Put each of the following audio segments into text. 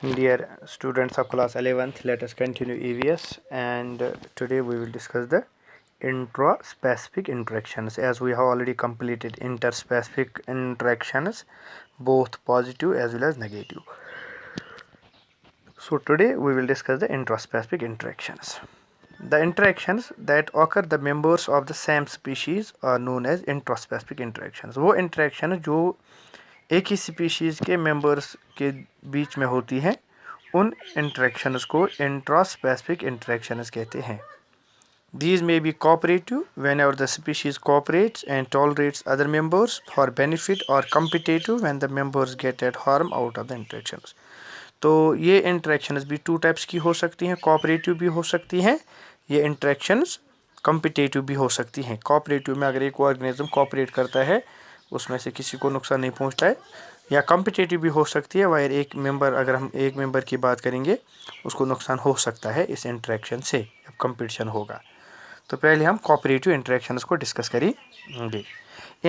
Dear students of class 11th, let us continue EVS, and today we will discuss the intraspecific interactions, as we have already completed interspecific interactions, both positive as well as negative. So today we will discuss the intraspecific interactions. The interactions that occur the members of the same species are known as intraspecific interactions. वो interaction जो एक ही species के members के बीच में होती हैं उन interactions को इंट्रास्पेसिफिक इंटरेक्शंस कहते हैं. These may be cooperative whenever the species cooperates and tolerates other members for benefit, or competitive when the members get at harm out of the interactions. तो ये इंटरेक्शंस भी टू टाइप्स की हो सकती हैं, cooperative भी हो सकती हैं, ये इंटरेक्शंस कॉम्पिटिटिव भी हो सकती हैं. कोऑपरेटिव में अगर एक ऑर्गेनिज्म कोऑपरेट करता है, उसमें से किसी को नुकसान नहीं पहुंचता है, या कॉम्पिटिटिव भी हो सकती है वायर एक मेंबर, अगर हम एक मेंबर की बात करेंगे उसको नुकसान हो सकता है इस इंटरेक्शन से जब कंपटीशन होगा. तो पहले हम कोऑपरेटिव इंटरेक्शंस को डिस्कस करेंगे.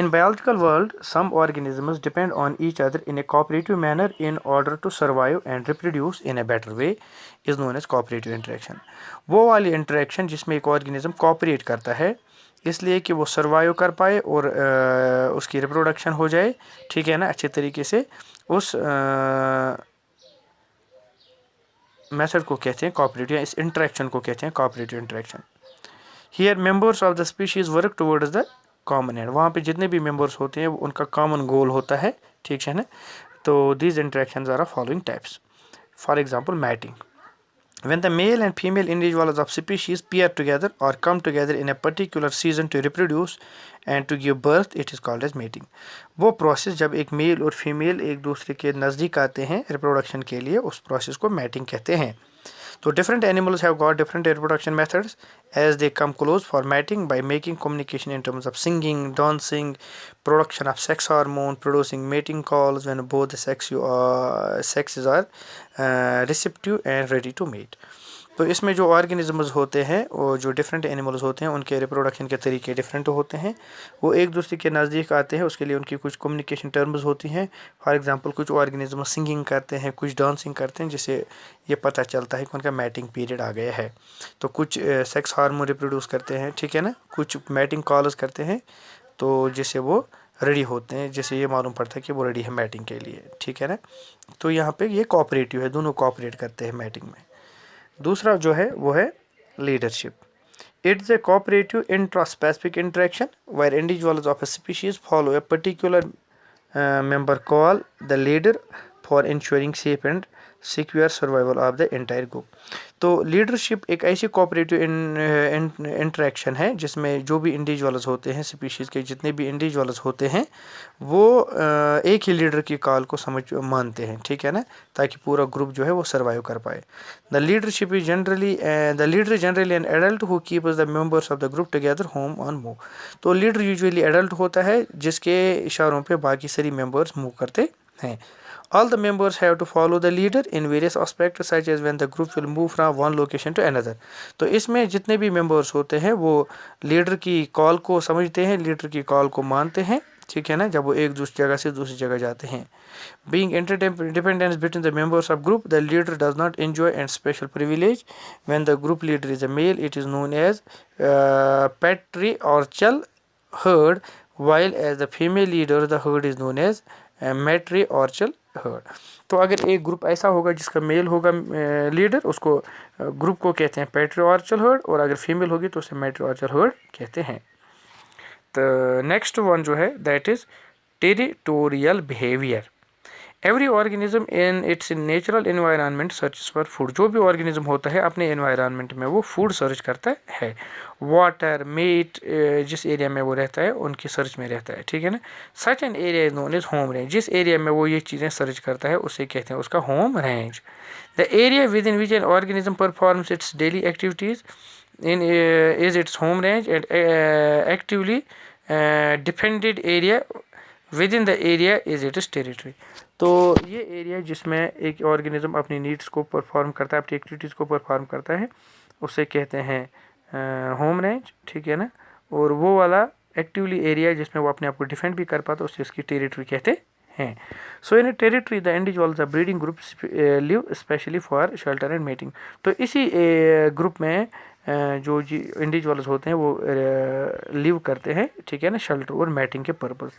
In biological world, some organisms depend on each other in a cooperative manner in order to survive and reproduce in a better way is known as cooperative interaction. वो वाली interaction जिसमें एक organism cooperate करता है इसलिए कि वो survive कर पाए और उसकी रिप्रोडक्शन हो जाए, ठीक है ना, अच्छे तरीके से, उस मेथड को कहते हैं कोऑपरेटिव, इस इंटरेक्शन को कहते हैं cooperative interaction. Here members of the species work towards the common and. वहाँ पे जितने भी मेंबर्स होते हैं उनका कॉमन गोल होता है, ठीक है ना. तो these interactions are following types. For example mating. When the male and female individuals of species pair together or come together in a particular season to reproduce and to give birth, it is called as mating. वो process जब एक mail और female एक दूसरे के नज़दीक आते हैं रिप्रोडक्शन के लिए, उस प्रोसेस को मैटिंग कहते हैं. So different animals have got different reproduction methods as they come close for mating by making communication in terms of singing, dancing, production of sex hormone, producing mating calls when both the sexes are receptive and ready to mate. तो इसमें जो organisms होते हैं और जो different animals होते हैं उनके रिप्रोडक्शन के तरीके डिफरेंट होते हैं. वो एक दूसरे के नज़दीक आते हैं, उसके लिए उनकी कुछ कम्युनिकेशन टर्म्स होती हैं. फॉर एग्जांपल कुछ ऑर्गेनिज्म सिंगिंग करते हैं, कुछ डांसिंग करते हैं, जिससे ये पता चलता है कि उनका मैटिंग पीरियड आ गया है. तो कुछ सेक्स हार्मोन रिप्रोड्यूस करते हैं, ठीक है ना, कुछ मैटिंग कॉल्स करते हैं, तो जिससे वो रेडी होते हैं, जिससे ये मालूम पड़ता है कि वो रेडी है मैटिंग के लिए, ठीक है ना. तो यहाँ पे ये कोऑपरेटिव है, दोनों कोऑपरेट करते हैं मैटिंग में. दूसरा जो है वो है leadership. It's a cooperative intraspecific interaction where individuals of a species follow a particular member call the leader for ensuring safe and secure survival of the entire group. तो लीडरशिप एक ऐसी कोऑपरेटिव इंटरेक्शन है जिसमें जो भी individuals होते हैं, species के जितने भी इंडिविजुअल्स होते हैं, वो एक ही लीडर की कॉल को मानते हैं, ठीक है ना, ताकि पूरा ग्रुप जो है वो सर्वाइव कर पाए. The leadership is generally the leader generally an adult who keeps the members of the group together home on move. तो लीडर यूजुअली एडल्ट होता है जिसके इशारों पे बाकी सारी मेंबर्स मूव करते हैं. All the members have to follow the leader in various aspects such as when the group will move from one location to another. तो इसमें जितने भी members होते हैं वो लीडर की कॉल को समझते हैं, लीडर की कॉल को मानते हैं, ठीक है ना, जब वो एक दूसरी जगह से दूसरी जगह जाते हैं. Being interdependence between the members of group, the leader does not enjoy and special privilege. When the group leader is a male, it is known as patriarchal herd, while as the female leader, the herd is known as matriarchal herd. तो अगर एक group ऐसा होगा जिसका mail होगा leader, उसको group को कहते हैं पैट्रियार्चल हर्ड, और अगर फीमेल होगी तो उसे मैट्रियार्चल हर्ड कहते हैं. तो नेक्स्ट वन जो है that is territorial behaviour. Every organism in its natural environment search for food. जो भी ऑर्गेनिज्म होता है अपने एनवायरनमेंट में वो फूड सर्च करता है. वाटर, मीट, जिस एरिया में वो रहता है उनकी सर्च में रहता है, ठीक है ना. Such an area is known age home range. जिस एरिया में वो ये चीज़ें सर्च करता है उसे कहते हैं उसका home range. The area with in which an organism performs it's daily activities in is its home range, and actively defended area within the area is its territory. तो ये एरिया जिसमें एक ऑर्गेनिज्म अपनी नीड्स को perform करता है, अपनी activities को परफॉर्म करता है, उसे कहते हैं होम रेंज, ठीक है ना. और वो वाला एक्टिवली एरिया जिसमें वो अपने आप को डिफेंड भी कर पाता है उसे इसकी टेरिटरी कहते हैं। So in territory the individuals breeding group live specially for shelter and meeting. तो इसी ग्रुप में जो जी इंडिविजुअल्स होते हैं वो लिव करते हैं, ठीक है ना, शेल्टर और मैटिंग के purpose.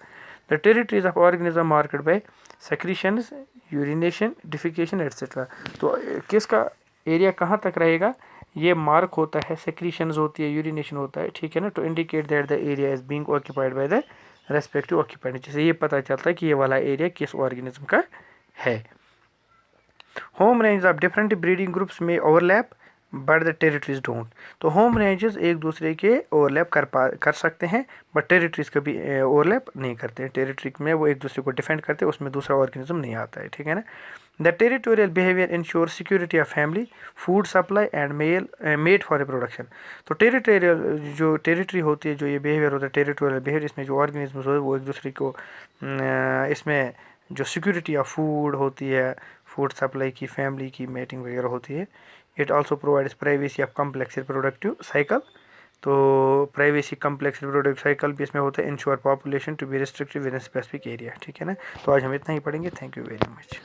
The territories of organism marked by secretions, urination, defecation etcetera. तो किसका एरिया कहाँ तक रहेगा, ये मार्क होता है, सेक्रीशंस होती है, यूरिनेशन होता है, ठीक है ना, to indicate that the area is being occupied by the respective occupant. जिससे ये पता चलता है कि ये वाला एरिया किस ऑर्गेनिज्म का है। Home range of different breeding groups में overlap but the territories don't. तो होम रेंजेस एक दूसरे के ओवरलैप कर सकते हैं, बट टेरिटरीज कभी ओवरलैप नहीं करते हैं। टेरिटरी में वो एक दूसरे को डिफेंड करते हैं, उसमें दूसरा ऑर्गेनिज्म नहीं आता है, ठीक है ना। The territorial behaviour ensure security of family, food supply and made for reproduction. तो टेरिटोरियल जो टेरिटरी होती है, जो ये बिहेवियर होता है टेरिटोरियल बिहेवियर, इसमें जो ऑर्गेनिज्म होते हैं वो एक दूसरे को इसमें जो सिक्योरिटी ऑफ फूड होती है, फूड सप्लाई की, फैमिली की, मेटिंग वगैरह होती है। It also provides privacy of complex reproductive cycle. तो प्राइवेसी कम्प्लेक्स रिप्रोडक्टिव साइकिल भी इसमें होता है। Ensure population to be restricted within specific area, ठीक है ना। तो आज हम इतना ही पढ़ेंगे। Thank you very much.